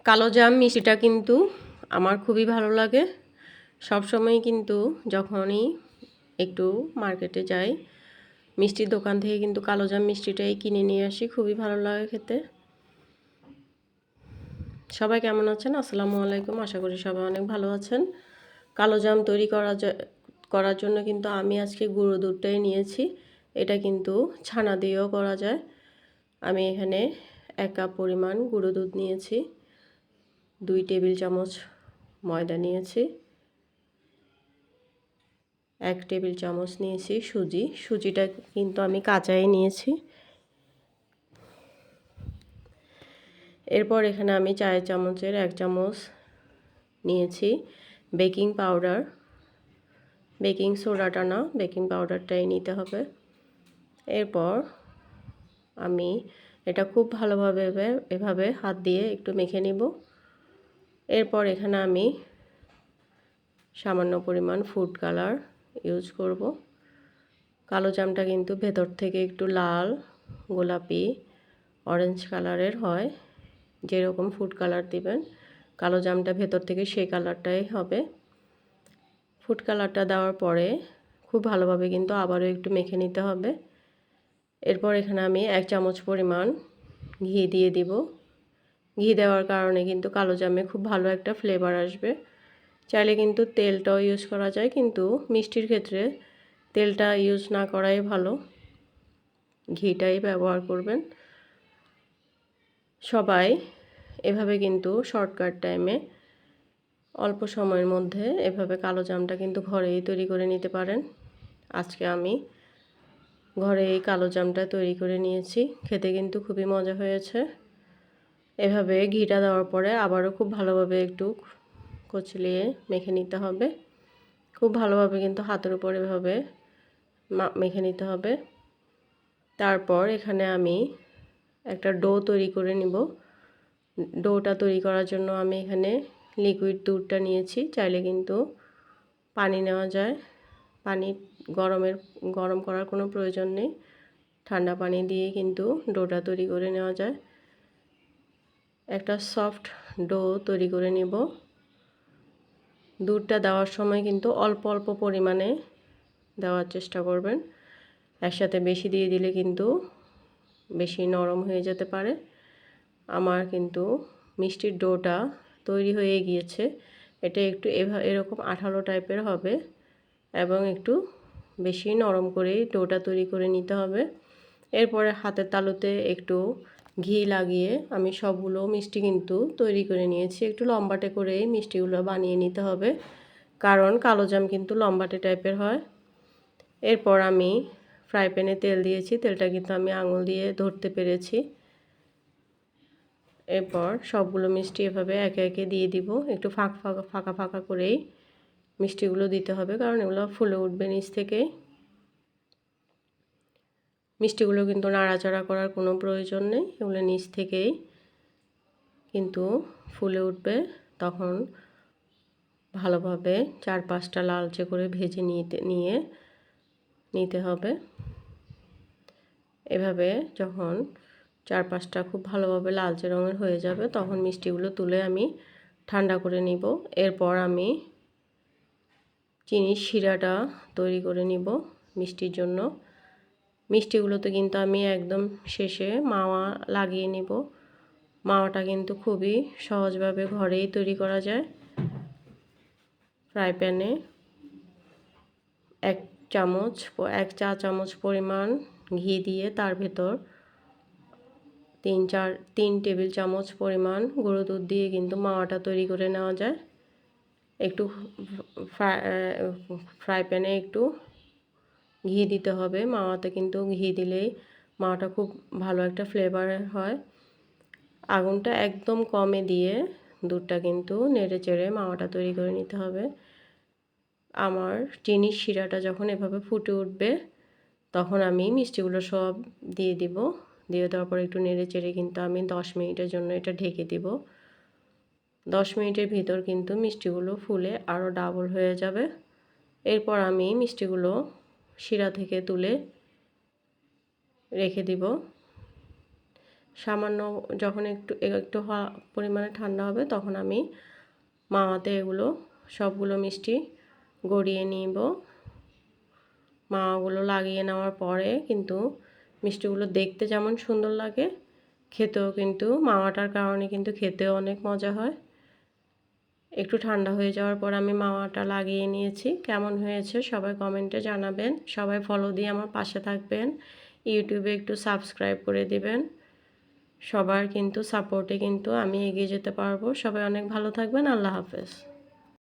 কালো জাম মিষ্টিটা কিন্তু আমার খুবই ভালো লাগে। সবসময় কিন্তু যখনই একটু মার্কেটে যাই, মিষ্টির দোকান থেকে কিন্তু কালো জাম মিষ্টিটাই কিনে নিয়ে আসি, খুবই ভালো লাগে খেতে। সবাই কেমন আছেন? আসসালামু আলাইকুম। আশা করি সবাই অনেক ভালো আছেন। কালো জাম তৈরি করার জন্য কিন্তু আমি আজকে গুঁড়ো দুধটাই নিয়েছি। এটা কিন্তু ছানা দিয়েও করা যায়। আমি এখানে 1 কাপ পরিমাণ গুঁড়ো দুধ নিয়েছি, 2 টেবিল চামচ ময়দা নিয়েছি, 1 টেবিল চামচ নিয়েছি সুজিটা কিন্তু আমি কাঁচাই নিয়েছি। এরপর এখানে আমি চায়ের চামচের 1 চামচ নিয়েছি বেকিং পাউডার। বেকিং সোডাটা না, বেকিং পাউডারটাই নিতে হবে। এরপর আমি এটা খুব ভালোভাবে এভাবে হাত দিয়ে একটু মেখে নিব। এরপর এখানে আমি সামান্য পরিমাণ ফুড কালার ইউজ করব। কালো জামটা কিন্তু ভেতর থেকে একটু লাল, গোলাপি, অরেঞ্জ কালারের হয়। যেরকম ফুড কালার দিবেন, কালো জামটা ভেতর থেকে সেই কালারটাই হবে। ফুড কালারটা দেওয়ার পরে খুব ভালোভাবে কিন্তু আবারও একটু মেখে নিতে হবে। এরপর এখানে আমি 1 চামচ পরিমাণ ঘি দিয়ে দিব। ঘি দেওয়ার কারণে কিন্তু কালো জামে খুব ভালো একটা ফ্লেভার আসবে। চাইলে কিন্তু তেলটাও ইউজ করা যায়, কিন্তু মিষ্টির ক্ষেত্রে তেলটা ইউজ না করাই ভালো, ঘিটাই ব্যবহার করবেন। সবাই এভাবে কিন্তু শর্টকাট টাইমে অল্প সময়ের মধ্যে এভাবে কালো জামটা কিন্তু ঘরেই তৈরি করে নিতে পারেন। আজকে আমি ঘরে এই কালো জামটা তৈরি করে নিয়েছি, খেতে কিন্তু খুবই মজা হয়েছে। এভাবে ঘিটা দেওয়ার পরে আবারও খুব ভালোভাবে একটু কচলিয়ে মেখে নিতে হবে। খুব ভালোভাবে কিন্তু হাতের উপর এভাবে মেখে নিতে হবে। তারপর এখানে আমি একটা ডো তৈরি করে নিব। ডোটা তৈরি করার জন্য আমি এখানে লিকুইড দুধটা নিয়েছি। চাইলে কিন্তু পানি নেওয়া যায়। পানি গরম করার কোনো প্রয়োজন নেই, ঠান্ডা পানি দিয়ে কিন্তু ডোটা তৈরি করে নেওয়া যায়। একটা সফট ডো তৈরি করে নিব। দুধটা দেওয়ার সময় কিন্তু অল্প অল্প পরিমাণে দেওয়ার চেষ্টা করবেন। একসাথে বেশি দিয়ে দিলে কিন্তু বেশি নরম হয়ে যেতে পারে। আমার কিন্তু মিষ্টির ডোটা তৈরি হয়ে গিয়েছে। এটা একটু এরকম আঠালো টাইপের হবে এবং একটু বেশি নরম করেই ডোটা তৈরি করে নিতে হবে। এরপরে হাতের তালুতে একটু ঘি লাগিয়ে আমি সবগুলো মিষ্টি কিন্তু তৈরি করে নিয়েছি। একটু লম্বাটে করেই মিষ্টিগুলো বানিয়ে নিতে হবে, কারণ কালো জাম কিন্তু লম্বাটে টাইপের হয়। এরপর আমি ফ্রাই প্যানে তেল দিয়েছি, তেলটা কিন্তু আমি আঙুল দিয়ে ধরতে পেরেছি। এরপর সবগুলো মিষ্টি এভাবে একে একে দিয়ে দিব। একটু ফাঁকা ফাঁকা করেই মিষ্টিগুলো দিতে হবে, কারণ এগুলো ফুলে উঠবে নিচ থেকেই। মিষ্টিগুলো কিন্তু নাড়াচাড়া করার কোনো প্রয়োজন নেই, এগুলো নিচ থেকেই কিন্তু ফুলে উঠবে। তখন ভালোভাবে 4-5টা লালচে করে ভেজে নিতে হবে। এভাবে যখন 4-5টা খুব ভালোভাবে লালচে রঙের হয়ে যাবে, তখন মিষ্টিগুলো তুলে আমি ঠান্ডা করে নিব। এরপর আমি চিনির শিরাটা তৈরি করে নিব মিষ্টির জন্য। মিষ্টিগুলোতে কিন্তু আমি একদম শেষে মাওয়া লাগিয়ে নিব। মাওয়াটা কিন্তু খুবই সহজভাবে ঘরেই তৈরি করা যায়। ফ্রাই প্যানে 1 চা চামচ পরিমাণ ঘি দিয়ে তার ভেতর 3 টেবিল চামচ পরিমাণ গুঁড়ো দুধ দিয়ে কিন্তু মাওয়াটা তৈরি করে নেওয়া যায়। একটু ফ্রাই প্যানে একটু ঘি দিতে হবে। মাওয়াতে কিন্তু ঘি দিলেই মাওয়াটা খুব ভালো একটা ফ্লেভার হয়। আগুনটা একদম কমে দিয়ে দুধটা কিন্তু নেড়ে চেড়ে মাওয়াটা তৈরি করে নিতে হবে। আমার চিনির শিরাটা যখন এভাবে ফুটে উঠবে, তখন আমি মিষ্টিগুলো সব দিয়ে দিব। দিয়ে দেওয়ার পর একটু নেড়ে চেড়ে কিন্তু আমি 10 মিনিটের জন্য এটা ঢেকে দিব। 10 মিনিটের ভিতর কিন্তু মিষ্টিগুলো ফুলে আরও ডাবল হয়ে যাবে। এরপর আমি মিষ্টিগুলো শিরা থেকে তুলে রেখে দিব। সামান্য যখন একটু একটু পরিমাণে ঠান্ডা হবে তখন আমি মাওয়াতে এগুলো সবগুলো মিষ্টি গড়িয়ে নিব। মাওয়াগুলো লাগিয়ে নেওয়ার পরে কিন্তু মিষ্টিগুলো দেখতে যেমন সুন্দর লাগে, খেতেও কিন্তু মাওয়াটার কারণে কিন্তু খেতেও অনেক মজা হয়। একটু ঠান্ডা হয়ে যাওয়ার পর আমি মাওয়াটা লাগিয়ে নিয়েছি। কেমন হয়েছে সবাই কমেন্টে জানাবেন। সবাই ফলো দিয়ে আমার পাশে থাকবেন। ইউটিউবে একটু সাবস্ক্রাইব করে দিবেন। সবার কিন্তু সাপোর্টে কিন্তু আমি এগিয়ে যেতে পারবো। সবাই অনেক ভালো থাকবেন। আল্লাহ হাফেজ।